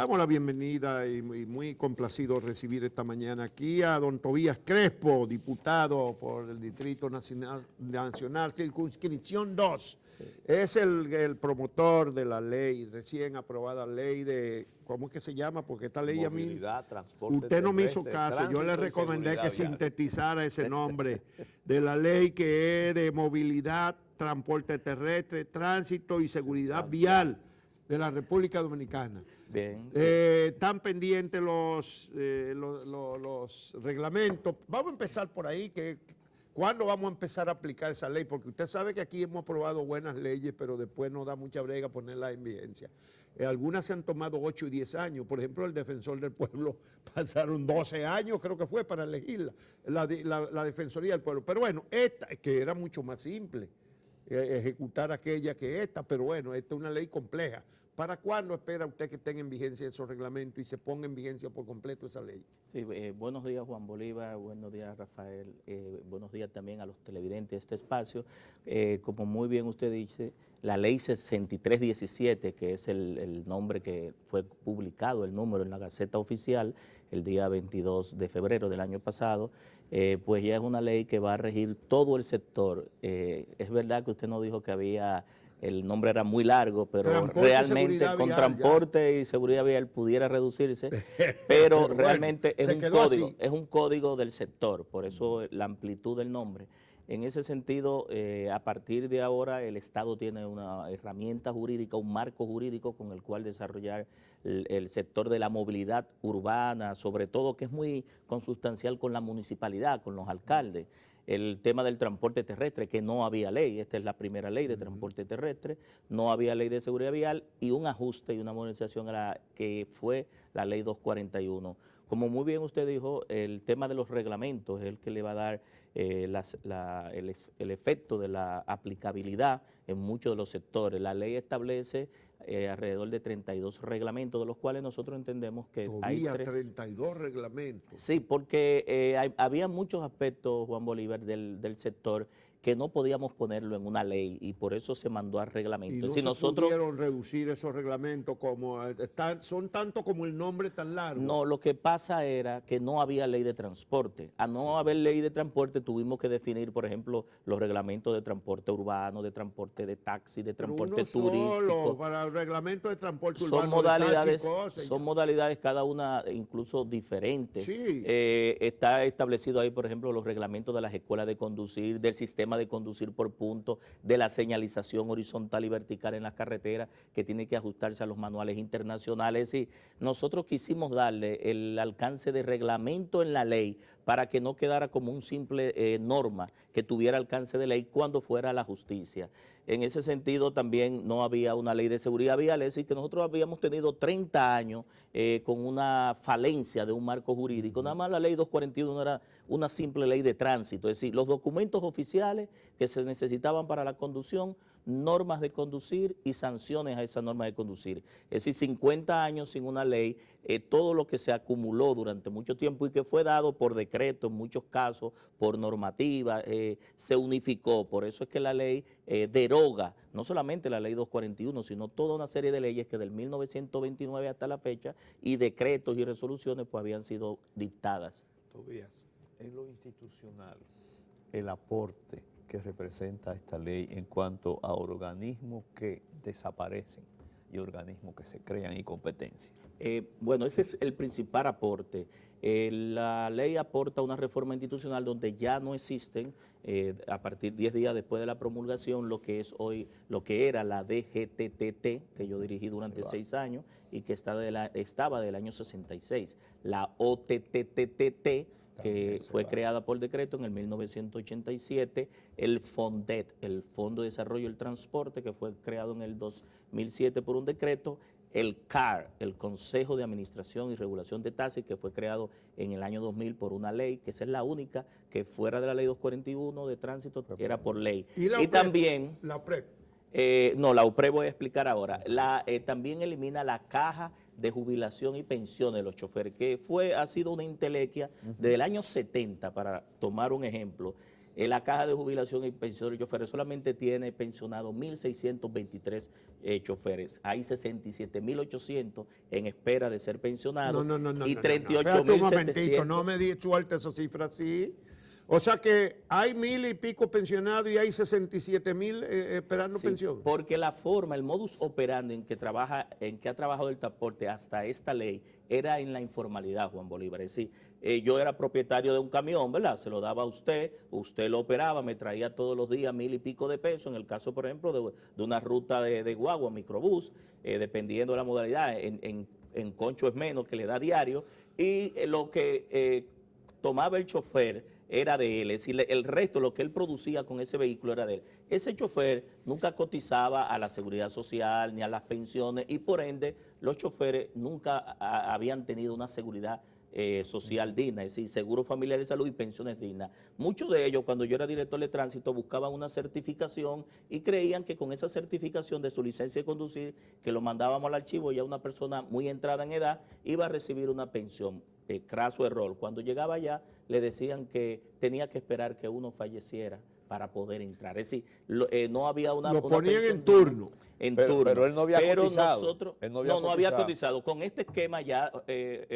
Damos la bienvenida y muy complacido recibir esta mañana aquí a don Tobías Crespo, diputado por el Distrito Nacional Circunscripción 2. Sí. Es el promotor de la ley, recién aprobada ley de, ¿cómo es que se llama? Porque esta ley movilidad, a mí, transporte usted no me hizo terrestre, caso, yo le recomendé que vial. sintetizara ese nombre de la ley que es de movilidad, transporte terrestre, tránsito y seguridad vial de la República Dominicana. Bien. Están pendientes los reglamentos. Vamos a empezar por ahí, ¿cuándo vamos a empezar a aplicar esa ley? Porque usted sabe que aquí hemos aprobado buenas leyes, pero después nos da mucha brega ponerlas en vigencia. Algunas se han tomado 8 y 10 años. Por ejemplo, el Defensor del Pueblo pasaron 12 años, creo que fue, para elegirla, la Defensoría del Pueblo. Pero bueno, esta, que era mucho más simple, ejecutar aquella que esta, pero bueno, esta es una ley compleja. ¿Para cuándo espera usted que estén en vigencia esos reglamentos y se ponga en vigencia por completo esa ley? Sí, buenos días Juan Bolívar, buenos días Rafael, buenos días también a los televidentes de este espacio. Como muy bien usted dice, la ley 6317, que es el nombre que fue publicado, el número en la Gaceta Oficial, el día 22 de febrero del año pasado, pues ya es una ley que va a regir todo el sector. Es verdad que usted nos dijo que había... El nombre era muy largo, pero transporte, realmente con vial, transporte y seguridad vial pudiera reducirse, pero realmente bueno, es un código del sector, por eso la amplitud del nombre. En ese sentido, a partir de ahora el Estado tiene una herramienta jurídica, un marco jurídico con el cual desarrollar el sector de la movilidad urbana, sobre todo que es muy consustancial con la municipalidad, con los alcaldes. El tema del transporte terrestre, que no había ley, esta es la primera ley de transporte terrestre, no había ley de seguridad vial y un ajuste y una modernización a la que fue la ley 241. Como muy bien usted dijo, el tema de los reglamentos es el que le va a dar el efecto de la aplicabilidad en muchos de los sectores. La ley establece alrededor de 32 reglamentos, de los cuales nosotros entendemos que hay 32 reglamentos. Sí, porque había muchos aspectos, Juan Bolívar, del sector que no podíamos ponerlo en una ley y por eso se mandó a reglamento. Y no pudieron reducir esos reglamentos, son tanto como el nombre tan largo. No, lo que pasa era que no había ley de transporte. A no haber ley de transporte tuvimos que definir, por ejemplo, los reglamentos de transporte urbano, de transporte de taxi, de transporte turístico. Para el reglamento de transporte urbano, son modalidades cada una incluso diferentes. Sí. Está establecido ahí, por ejemplo, los reglamentos de las escuelas de conducir, del sistema de conducir por puntos, de la señalización horizontal y vertical en las carreteras, que tiene que ajustarse a los manuales internacionales. Y nosotros quisimos darle el alcance de reglamento en la ley para que no quedara como un simple norma que tuviera alcance de ley cuando fuera a la justicia. En ese sentido también no había una ley de seguridad vial, es decir, que nosotros habíamos tenido 30 años con una falencia de un marco jurídico. Nada más la ley 241 no era una simple ley de tránsito, es decir, los documentos oficiales que se necesitaban para la conducción, normas de conducir y sanciones a esas normas de conducir. Es decir, 50 años sin una ley, todo lo que se acumuló durante mucho tiempo y que fue dado por decreto en muchos casos, por normativa, se unificó. Por eso es que la ley deroga no solamente la ley 241, sino toda una serie de leyes que del 1929 hasta la fecha y decretos y resoluciones pues habían sido dictadas. Tobías, en lo institucional, el aporte que representa esta ley en cuanto a organismos que desaparecen y organismos que se crean y competencias. Bueno, ese es el principal aporte. La ley aporta una reforma institucional donde ya no existen, a partir de 10 días después de la promulgación, lo que es hoy, lo que era la DGTTT, que yo dirigí durante 6 años y que estaba del año 66. La OTTTT, que fue creada por decreto en el 1987, el FONDET, el Fondo de Desarrollo del Transporte, que fue creado en el 2007 por un decreto, el CAR, el Consejo de Administración y Regulación de Taxis, que fue creado en el año 2000 por una ley, que esa es la única que fuera de la ley 241 de tránsito era por ley. Y también... La UPREP. No, la UPREP voy a explicar ahora. También elimina la caja de jubilación y pensiones de los choferes, que ha sido una entelequia desde el año 70, para tomar un ejemplo. La Caja de Jubilación y Pensión de Choferes solamente tiene pensionado 1.623 choferes. Hay 67.800 en espera de ser pensionados y Espérate un momentito, 38.700. no me suelta esa cifra así. O sea que hay 1.000 y pico pensionados y hay 67.000 esperando Sí, pensión. porque la forma, el modus operandi en que ha trabajado el transporte hasta esta ley era en la informalidad, Juan Bolívar. Es decir, yo era propietario de un camión, ¿verdad? Se lo daba a usted lo operaba, me traía todos los días 1.000 y pico de pesos, en el caso, por ejemplo, de una ruta de guagua, microbús, dependiendo de la modalidad, en concho es menos que le da diario, y lo que tomaba el chofer era de él, es decir, el resto, lo que él producía con ese vehículo era de él. Ese chofer nunca cotizaba a la seguridad social ni a las pensiones y por ende los choferes nunca habían tenido una seguridad social digna, es decir, seguro familiar de salud y pensiones dignas. Muchos de ellos, cuando yo era director de tránsito, buscaban una certificación y creían que con esa certificación de su licencia de conducir, que lo mandábamos al archivo, ya una persona muy entrada en edad iba a recibir una pensión. Craso error. Cuando llegaba allá, le decían que tenía que esperar que uno falleciera para poder entrar. Es decir, no había una Lo ponían pensión en turno. Pero él no había cotizado. Nosotros, Él no había cotizado. Con este esquema ya,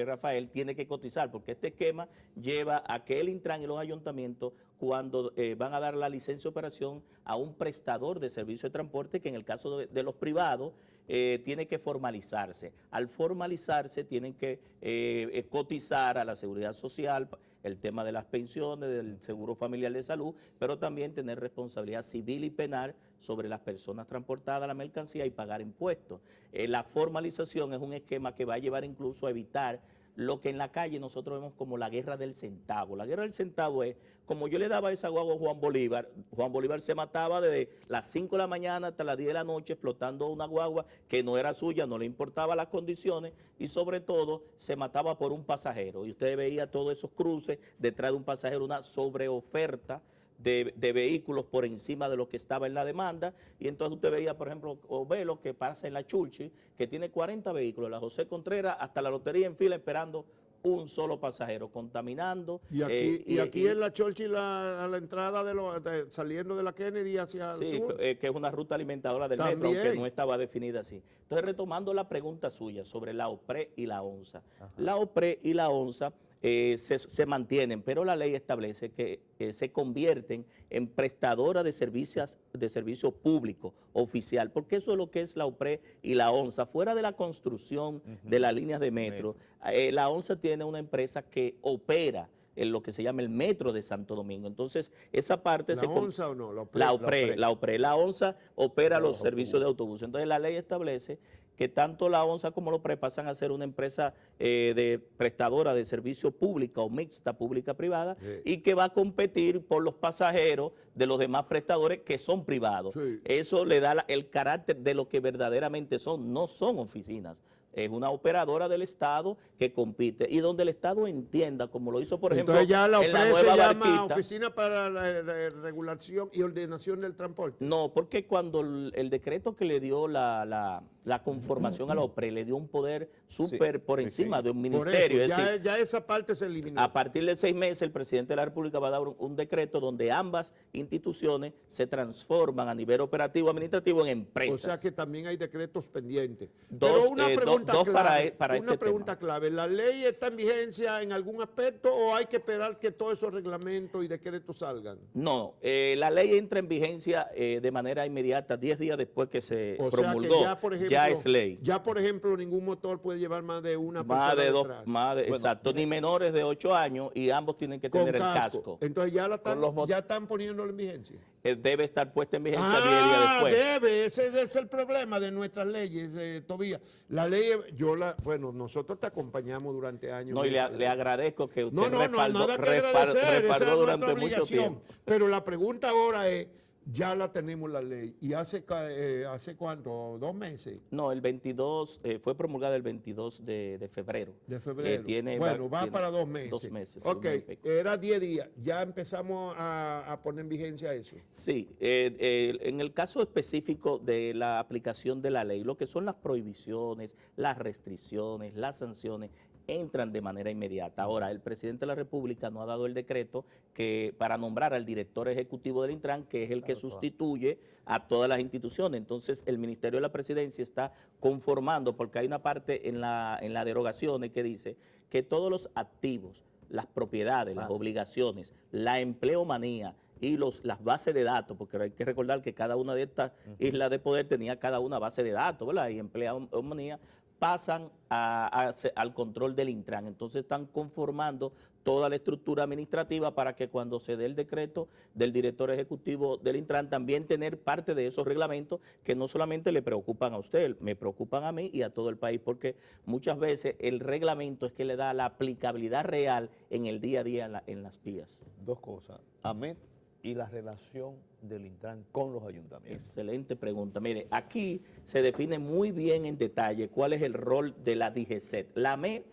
Rafael, tiene que cotizar, porque este esquema lleva a que el Intran y los ayuntamientos, cuando van a dar la licencia de operación a un prestador de servicio de transporte, que en el caso de los privados, tiene que formalizarse. Al formalizarse tienen que cotizar a la seguridad social, el tema de las pensiones, del seguro familiar de salud, pero también tener responsabilidad civil y penal sobre las personas transportadas, la mercancía y pagar impuestos. La formalización es un esquema que va a llevar incluso a evitar lo que en la calle nosotros vemos como la guerra del centavo. La guerra del centavo es, como yo le daba esa guagua a Juan Bolívar se mataba desde las 5 de la mañana hasta las 10 de la noche explotando una guagua que no era suya, no le importaba las condiciones y sobre todo se mataba por un pasajero. Y usted veía todos esos cruces detrás de un pasajero, una sobreoferta de vehículos por encima de lo que estaba en la demanda, y entonces usted veía, por ejemplo, o ve lo que pasa en la Churchill, que tiene 40 vehículos, la José Contreras, hasta la lotería en fila esperando un solo pasajero, contaminando. Y aquí en la Churchill, a la entrada saliendo de la Kennedy hacia el sur. Que es una ruta alimentadora del metro, aunque no estaba definida así. Entonces, retomando la pregunta suya sobre la OPRE y la ONSA. Ajá. La OPRE y la ONSA se mantienen, pero la ley establece que se convierten en prestadoras de servicio público oficial, porque eso es lo que es la OPRE y la ONSA. Fuera de la construcción de las líneas de metro, la ONSA tiene una empresa que opera en lo que se llama el metro de Santo Domingo. Entonces, esa parte... ¿La ONSA o no? La OPRE. La ONSA opera los servicios de autobús. Entonces, la ley establece que tanto la ONSA como la OPRE pasan a ser una empresa de prestadora de servicio pública o mixta, pública-privada, y que va a competir por los pasajeros de los demás prestadores que son privados. Sí. Eso le da el carácter de lo que verdaderamente son, no son oficinas. Es una operadora del Estado que compite y donde el Estado entienda, como lo hizo, por ejemplo, entonces ya la OPRE se llama Barquita, Oficina para la Regulación y Ordenación del Transporte. No, porque cuando el decreto que le dio la conformación a la OPRE le dio un poder súper por encima de un ministerio. Por eso, ya esa parte se eliminó. A partir de 6 meses el presidente de la República va a dar un decreto donde ambas instituciones se transforman a nivel operativo administrativo en empresas. O sea que también hay decretos pendientes. Pero una pregunta pregunta clave. ¿La ley está en vigencia en algún aspecto o hay que esperar que todos esos reglamentos y decretos salgan? No, la ley entra en vigencia de manera inmediata, 10 días después que se promulgó. Que ya, por ejemplo, ya es ley. Ya, por ejemplo, ningún motor puede llevar más de una persona detrás. Exacto, ni menores de 8 años y ambos tienen que tener el casco. Entonces ya están poniéndolo en vigencia. Debe estar puesta en vigencia 10 días después. Ese es el problema de nuestras leyes, Tobías. La ley, bueno, nosotros te acompañamos durante años. No, y le agradezco que usted nada que agradecer, esa es durante nuestra mucho obligación. tiempo. Pero la pregunta ahora es, ya la tenemos la ley. ¿Y hace cuánto? ¿2 meses? No, el 22, fue promulgada el 22 de febrero. De febrero. Tiene para 2 meses. 2 meses. Ok, era 10 días. ¿Ya empezamos a poner en vigencia eso? Sí, en el caso específico de la aplicación de la ley, lo que son las prohibiciones, las restricciones, las sanciones, entran de manera inmediata. Ahora, el presidente de la República no ha dado el decreto para nombrar al director ejecutivo del Intran, que es el que sustituye a todas las instituciones. Entonces, el Ministerio de la Presidencia está conformando, porque hay una parte en la derogaciones que dice que todos los activos, las propiedades, las obligaciones, la empleomanía y las bases de datos, porque hay que recordar que cada una de estas islas de poder tenía cada una base de datos, ¿verdad? Y empleomanía pasan al control del Intran. Entonces están conformando toda la estructura administrativa para que cuando se dé el decreto del director ejecutivo del Intran también tener parte de esos reglamentos que no solamente le preocupan a usted, me preocupan a mí y a todo el país, porque muchas veces el reglamento es que le da la aplicabilidad real en el día a día en las vías. Dos cosas, AMET y la relación del Intran con los ayuntamientos. Excelente pregunta. Mire, aquí se define muy bien en detalle cuál es el rol de la DGCET. La AME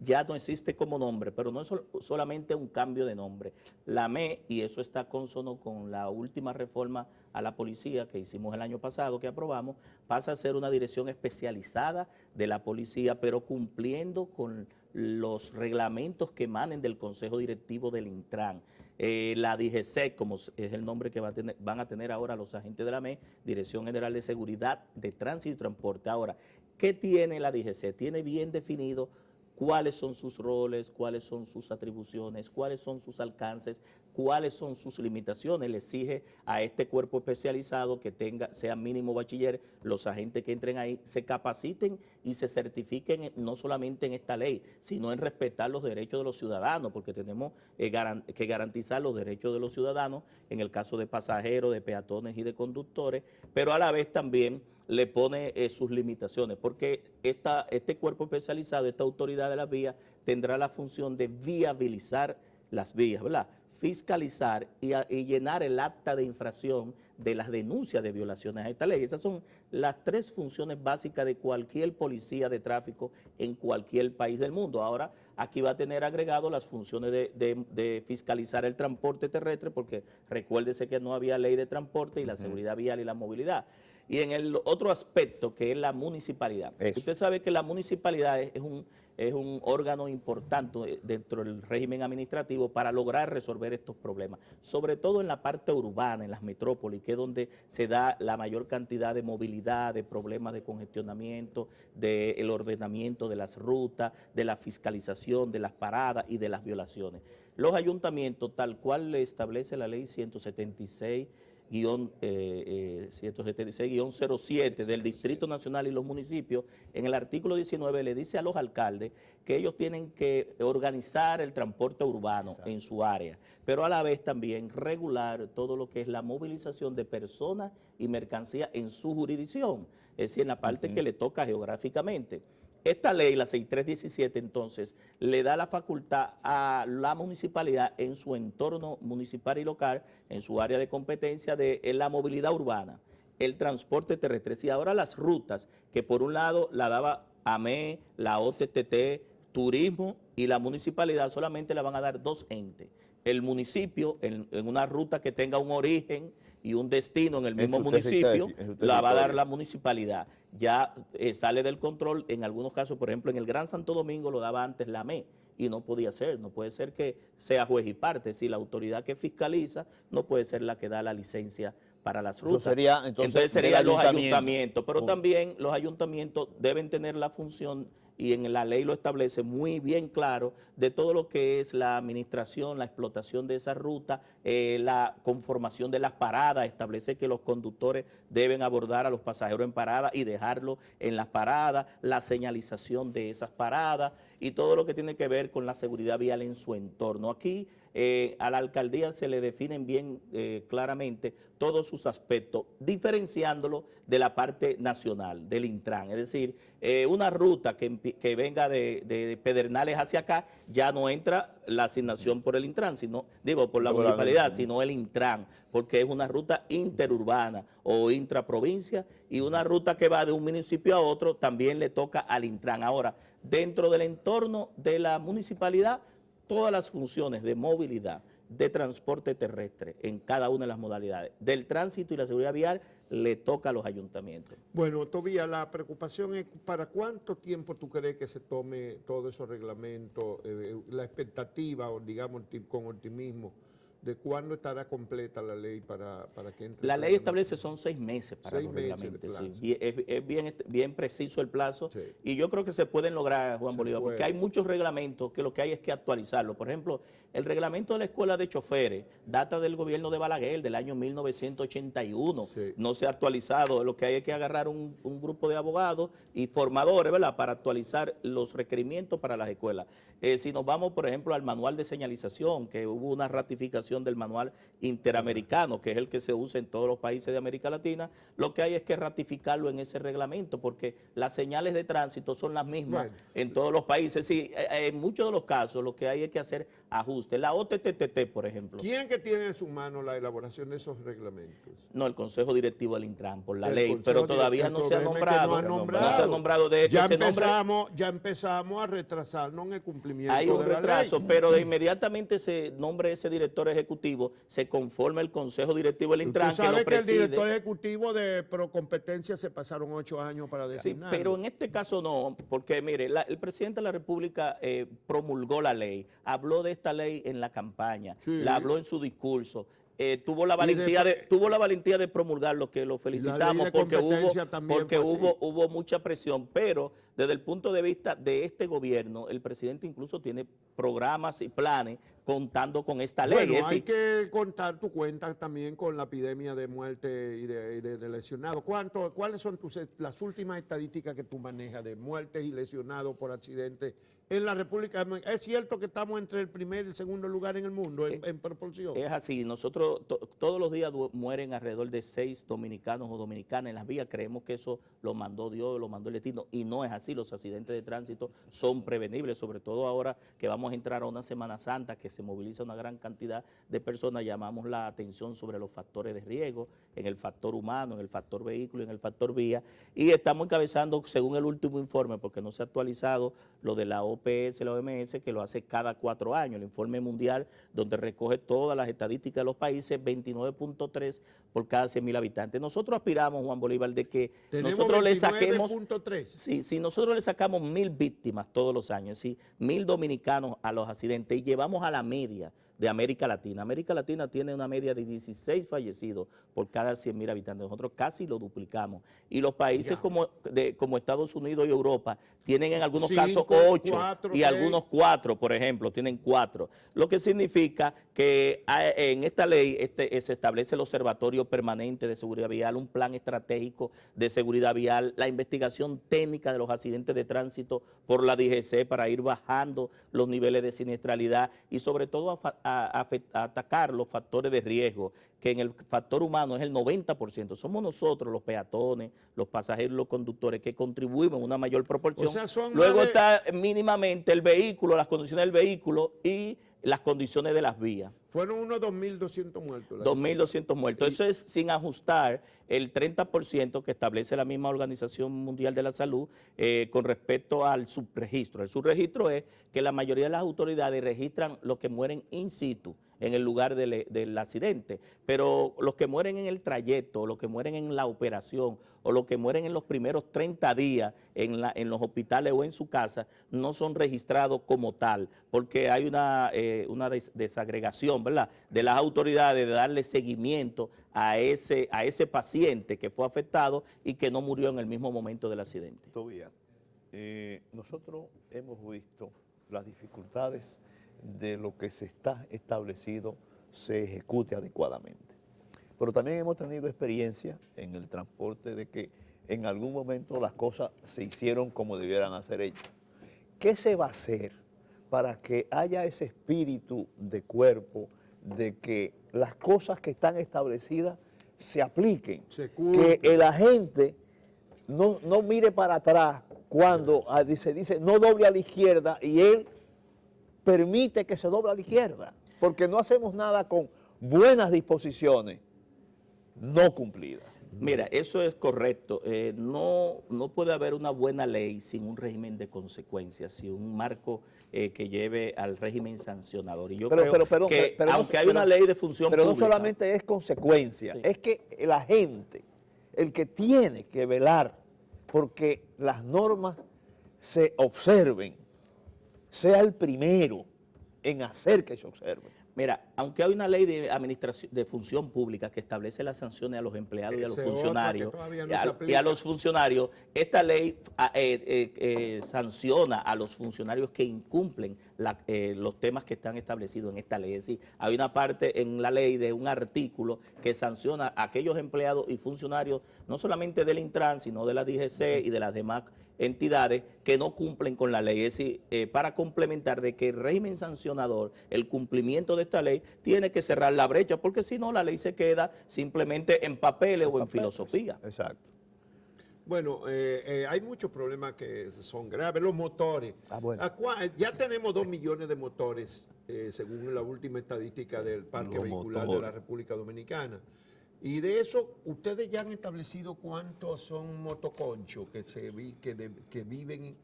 ya no existe como nombre, pero no es solamente un cambio de nombre. La AME, y eso está consono con la última reforma a la policía que hicimos el año pasado, que aprobamos, pasa a ser una dirección especializada de la policía, pero cumpliendo con los reglamentos que emanen del Consejo Directivo del Intran. La DGCET, como es el nombre que van a tener ahora los agentes de la AME, Dirección General de Seguridad de Tránsito y Transporte. Ahora, ¿qué tiene la DGCET? Tiene bien definido cuáles son sus roles, cuáles son sus atribuciones, cuáles son sus alcances, cuáles son sus limitaciones. Le exige a este cuerpo especializado que sea mínimo bachiller, los agentes que entren ahí se capaciten y se certifiquen no solamente en esta ley, sino en respetar los derechos de los ciudadanos, porque tenemos que garantizar los derechos de los ciudadanos en el caso de pasajeros, de peatones y de conductores, pero a la vez también le pone sus limitaciones, porque este cuerpo especializado, esta autoridad de las vías, tendrá la función de viabilizar las vías, ¿verdad? Fiscalizar y llenar el acta de infracción de las denuncias de violaciones a esta ley. Esas son las tres funciones básicas de cualquier policía de tráfico en cualquier país del mundo. Ahora, aquí va a tener agregado las funciones de fiscalizar el transporte terrestre, porque recuérdese que no había ley de transporte y la seguridad vial y la movilidad. Y en el otro aspecto, que es la municipalidad. Eso. Usted sabe que la municipalidad es un órgano importante dentro del régimen administrativo para lograr resolver estos problemas, sobre todo en la parte urbana, en las metrópolis, que es donde se da la mayor cantidad de movilidad, de problemas de congestionamiento, del ordenamiento de las rutas, de la fiscalización, de las paradas y de las violaciones. Los ayuntamientos, tal cual le establece la ley 176-07 del Distrito Nacional y los municipios, en el artículo 19 le dice a los alcaldes que ellos tienen que organizar el transporte urbano en su área, pero a la vez también regular todo lo que es la movilización de personas y mercancías en su jurisdicción, es decir, en la parte que le toca geográficamente. Esta ley, la 6317, entonces, le da la facultad a la municipalidad en su entorno municipal y local, en su área de competencia de la movilidad urbana, el transporte terrestre. Y ahora las rutas, que por un lado la daba AME, la OTTT, Turismo y la municipalidad, solamente la van a dar dos entes. El municipio, en una ruta que tenga un origen y un destino en el mismo municipio, la va a dar la municipalidad. Ya sale del control, en algunos casos, por ejemplo, en el Gran Santo Domingo lo daba antes la AME, y no podía ser, no puede ser que sea juez y parte, si la autoridad que fiscaliza no puede ser la que da la licencia para las rutas. Eso sería, entonces serían los ayuntamientos, pero también los ayuntamientos deben tener la función, y en la ley lo establece muy bien claro, de todo lo que es la administración, la explotación de esa ruta, la conformación de las paradas, establece que los conductores deben abordar a los pasajeros en parada y dejarlos en las paradas, la señalización de esas paradas y todo lo que tiene que ver con la seguridad vial en su entorno. Aquí a la alcaldía se le definen bien claramente todos sus aspectos, diferenciándolo de la parte nacional, del Intran. Es decir, una ruta que venga de Pedernales hacia acá, ya no entra la asignación por el Intran, sino, digo, por la municipalidad, sino el Intran, porque es una ruta interurbana o intraprovincia, y una ruta que va de un municipio a otro también le toca al Intran. Ahora, dentro del entorno de la municipalidad, todas las funciones de movilidad, de transporte terrestre en cada una de las modalidades. Del tránsito y la seguridad vial le toca a los ayuntamientos. Bueno, Tobías, la preocupación es ¿para cuánto tiempo tú crees que se tome todos esos reglamentos? La expectativa, o digamos con optimismo, ¿de cuándo estará completa la ley para que entre? La ley establece son 6 meses para 6 los meses de reglamentos. plazo. Sí, es bien preciso el plazo, Sí. y yo creo que se pueden lograr, Juan Se Bolívar, puede. porque hay muchos reglamentos que lo que hay es que actualizarlos. Por ejemplo, el reglamento de la escuela de choferes data del gobierno de Balaguer, del año 1981. Sí. No se ha actualizado. Lo que hay es que agarrar un grupo de abogados y formadores, ¿verdad?, para actualizar los requerimientos para las escuelas. Si nos vamos, por ejemplo, al manual de señalización, que hubo una ratificación del manual interamericano, que es el que se usa en todos los países de América Latina, lo que hay es que ratificarlo en ese reglamento, porque las señales de tránsito son las mismas en todos los países. Sí, en muchos de los casos lo que hay es que hacer ajustes. La OTTT, por ejemplo. ¿Quién que tiene en su mano la elaboración de esos reglamentos? No, el Consejo Directivo del Intran, por la El ley, Consejo pero todavía Directivo, no se ha el problema es nombrado. que no ha nombrado. No se ha nombrado. De hecho, Ya empezamos a retrasarnos en el cumplimiento hay un de la retraso, ley. pero de inmediatamente se nombre ese director ejecutivo, se conforma el Consejo Directivo del Intran, Tú que sabes lo que el preside. director ejecutivo de Procompetencia se pasaron 8 años para Sí, designarlo. pero en este caso no, porque mire, el presidente de la República promulgó la ley, habló de esta ley en la campaña, Sí. la habló en su discurso, tuvo la valentía de promulgar, lo que lo felicitamos, de porque competencia también fue así. hubo mucha presión, pero desde el punto de vista de este gobierno, el presidente incluso tiene programas y planes contando con esta ley. Bueno, Es hay decir, que contar tu cuenta también con la epidemia de muerte y de lesionados. ¿Cuáles son las últimas estadísticas que tú manejas de muertes y lesionados por accidentes en la República Dominicana? ¿Es cierto que estamos entre el primer y el segundo lugar en el mundo en proporción? es así, nosotros todos los días mueren alrededor de 6 dominicanos o dominicanas en las vías, creemos que eso lo mandó Dios, lo mandó el destino, y no es así. Los accidentes de tránsito son prevenibles, sobre todo ahora que vamos a entrar a una Semana Santa que se moviliza una gran cantidad de personas. Llamamos la atención sobre los factores de riesgo, en el factor humano, en el factor vehículo y en el factor vía, y estamos encabezando, según el último informe, porque no se ha actualizado lo de la OPS, la OMS, que lo hace cada 4 años, el informe mundial, donde recoge todas las estadísticas de los países, 29.3 por cada 100.000 habitantes. Nosotros aspiramos, Juan Bolívar, de que Tenemos nosotros le saquemos 29.3. Sí, si nosotros le sacamos 1.000 víctimas todos los años, ¿sí? 1.000 dominicanos a los accidentes, y llevamos a la media de América Latina. América Latina tiene una media de 16 fallecidos por cada 100.000 habitantes. Nosotros casi lo duplicamos. Y los países como Estados Unidos y Europa tienen en algunos 5, casos 8 4, y 6. algunos 4, por ejemplo, tienen 4. Lo que significa que en esta ley se establece el Observatorio Permanente de Seguridad Vial, un plan estratégico de seguridad vial, la investigación técnica de los accidentes de tránsito por la DGC para ir bajando los niveles de siniestralidad y sobre todo a atacar los factores de riesgo, que en el factor humano es el 90%. Somos nosotros, los peatones, los pasajeros, los conductores, que contribuimos en una mayor proporción. O sea, son Luego más de- está mínimamente el vehículo, las condiciones del vehículo y las condiciones de las vías. Fueron unos 2.200 muertos. 2.200 muertos. Eso es sin ajustar el 30% que establece la misma Organización Mundial de la Salud con respecto al subregistro. El subregistro es que la mayoría de las autoridades registran los que mueren in situ, en el lugar del accidente, pero los que mueren en el trayecto, los que mueren en la operación o los que mueren en los primeros 30 días en los hospitales o en su casa no son registrados como tal, porque hay una desagregación, ¿verdad?, de las autoridades de darle seguimiento a ese paciente que fue afectado y que no murió en el mismo momento del accidente. Tobías, nosotros hemos visto las dificultades de lo que se está establecido se ejecute adecuadamente. Pero también hemos tenido experiencia en el transporte de que en algún momento las cosas se hicieron como debieran ser hechas. ¿Qué se va a hacer para que haya ese espíritu de cuerpo, de que las cosas que están establecidas se apliquen? Se Que cumplen. el agente no mire para atrás cuando se dice no doble a la izquierda y él permite que se doble a la izquierda, porque no hacemos nada con buenas disposiciones no cumplidas. Mira, eso es correcto. No puede haber una buena ley sin un régimen de consecuencias, sin un marco que lleve al régimen sancionador. Y yo creo perdón, que, pero no- aunque hay una ley de función Pero no pública, solamente es consecuencia, Sí. es que la gente, el que tiene que velar porque las normas se observen, sea el primero en hacer que se observen. mira, aunque hay una ley de administración de función pública que establece las sanciones a los empleados y a los Esa es otra que funcionarios, todavía no y se a aplica. los funcionarios, esta ley sanciona a los funcionarios que incumplen los temas que están establecidos en esta ley. Es decir, hay una parte en la ley de un artículo que sanciona a aquellos empleados y funcionarios, no solamente del Intran, sino de la DGC y de las demás entidades que no cumplen con la ley. Es decir, para complementar de que el régimen sancionador, el cumplimiento de esta ley, tiene que cerrar la brecha, porque si no la ley se queda simplemente en papeles o en filosofía. Exacto. Bueno, hay muchos problemas que son graves. Los motores. Bueno. Ya tenemos 2 millones de motores, según la última estadística del Parque Los Vehicular de motores. la República Dominicana. Y de eso, ¿ustedes ya han establecido cuántos son motoconchos que viven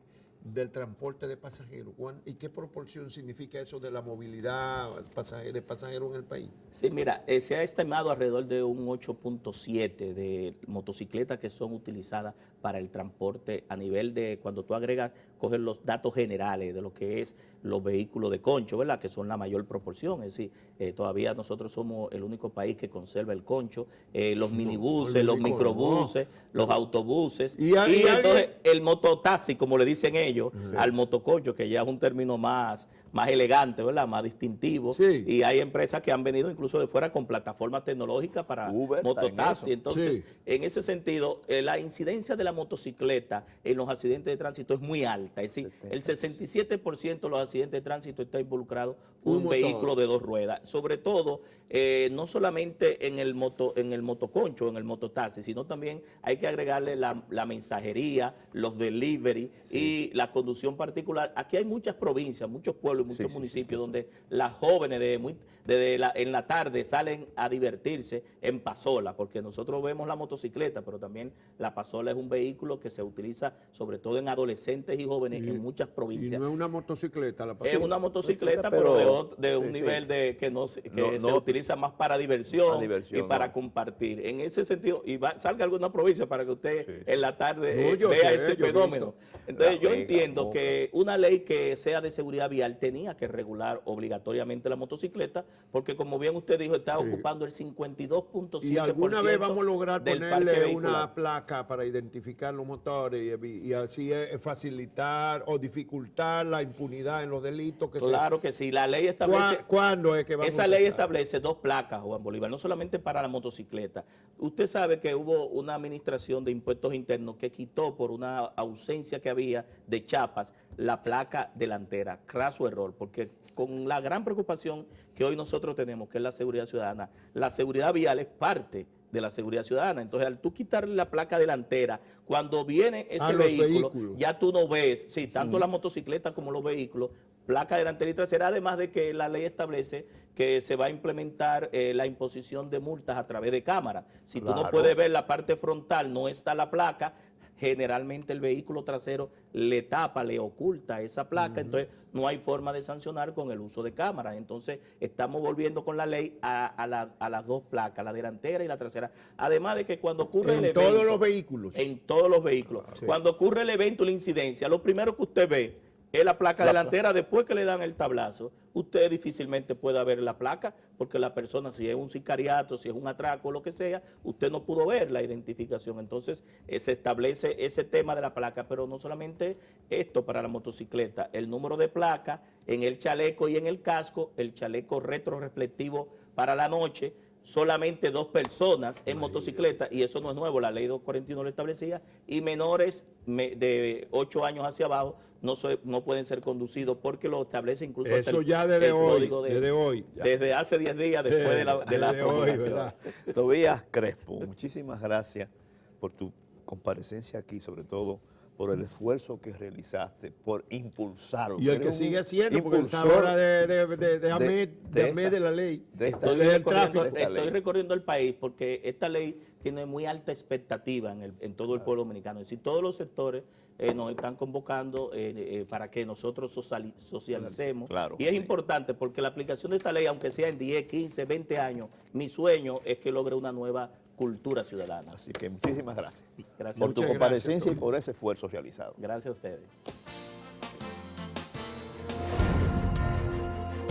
del transporte de pasajeros? ¿Y qué proporción significa eso de la movilidad de pasajeros en el país? Sí, mira, se ha estimado alrededor de un 8.7 de motocicletas que son utilizadas para el transporte a nivel de, cuando tú agregas, coges los datos generales de lo que es los vehículos de concho, ¿verdad? Que son la mayor proporción. Es decir, todavía nosotros somos el único país que conserva el concho, los minibuses, los microbuses, los autobuses, Y entonces el mototaxi, como le dicen ellos, al motoconcho, que ya es un término más elegante, ¿verdad? Más distintivo. Sí. Y hay empresas que han venido incluso de fuera con plataformas tecnológicas para Uber está en mototaxi. eso. Entonces, Sí. en ese sentido, la incidencia de la motocicleta en los accidentes de tránsito es muy alta. Es decir, el 67% de los accidentes de tránsito está involucrado Un un motor. vehículo de 2 ruedas. Sobre todo, no solamente en el motoconcho, en el mototaxi, sino también hay que agregarle la mensajería, los delivery y la conducción particular. Aquí hay muchas provincias, muchos pueblos, muchos municipios donde las jóvenes en la tarde salen a divertirse en pasola, porque nosotros vemos la motocicleta, pero también la pasola es un vehículo que se utiliza sobre todo en adolescentes y jóvenes en muchas Y provincias. no es una motocicleta la Es pasola. una motocicleta, pero de un sí, nivel sí. de que se No, utiliza más para diversión, para diversión, y para no. compartir. En ese sentido, y salga alguna provincia para que usted Sí, sí. en la tarde No, yo vea sé, ese yo he fenómeno. visto. Entonces La yo Vega, entiendo Moca. que una ley que sea de seguridad vial tenía que regular obligatoriamente la motocicleta, porque como bien usted dijo, está Sí. ocupando el 52.7% ¿Y alguna vez vamos a lograr del parque ponerle vehicular. una placa para identificar los motores y así facilitar o dificultar la impunidad en los delitos? Claro que sí, la ley establece... ¿Cuándo es que vamos Esa a ley empezar? establece 2 placas, Juan Bolívar, no solamente para la motocicleta. Usted sabe que hubo una administración de impuestos internos que quitó por una ausencia que había de chapas la placa delantera, craso error, porque con la gran preocupación que hoy nosotros tenemos, que es la seguridad ciudadana, la seguridad vial es parte de la seguridad ciudadana. Entonces, al tú quitarle la placa delantera, cuando viene ese los vehículo, vehículos. ya tú no ves, sí, tanto la motocicleta como los vehículos, placa delantera y trasera, además de que la ley establece que se va a implementar la imposición de multas a través de cámaras. Si tú no Claro. puedes ver la parte frontal, no está la placa, generalmente el vehículo trasero le tapa, le oculta esa placa, entonces no hay forma de sancionar con el uso de cámaras. Entonces estamos volviendo con la ley a las 2 placas, la delantera y la trasera. Además de que cuando ocurre el En evento... todos los vehículos. En todos los vehículos. Sí. Cuando ocurre el evento, la incidencia, lo primero que usted ve es la placa delantera. Después que le dan el tablazo, usted difícilmente puede ver la placa, porque la persona, si es un sicariato, si es un atraco, lo que sea, usted no pudo ver la identificación. Entonces, se establece ese tema de la placa, pero no solamente esto para la motocicleta, el número de placa en el chaleco y en el casco, el chaleco retroreflectivo para la noche, solamente 2 personas en motocicleta, y eso no es nuevo, la ley 241 lo establecía, y menores de 8 años hacia abajo no pueden ser conducidos, porque lo establece incluso hasta Eso ya desde el hoy, código desde hoy. Ya. desde hace 10 días después de la Desde hoy, promulgación. ¿verdad? Tobías Crespo, muchísimas gracias por tu comparecencia aquí, sobre todo por el esfuerzo que realizaste, por impulsarlo. Y el Eres que un sigue haciendo, porque él está impulsor ahora de Ahmed, de Ahmed esta- de la ley. de esta Estoy ley del recorriendo, tráfico. de esta ley. recorriendo el país porque esta ley tiene muy alta expectativa en todo el pueblo dominicano. Es decir, todos los sectores nos están convocando para que nosotros socialicemos. Claro, y es sí. importante porque la aplicación de esta ley, aunque sea en 10, 15, 20 años, mi sueño es que logre una nueva cultura ciudadana. Así que muchísimas gracias Gracias. por tu Muchas gracias, comparecencia y Tony. por ese esfuerzo realizado. Gracias a ustedes.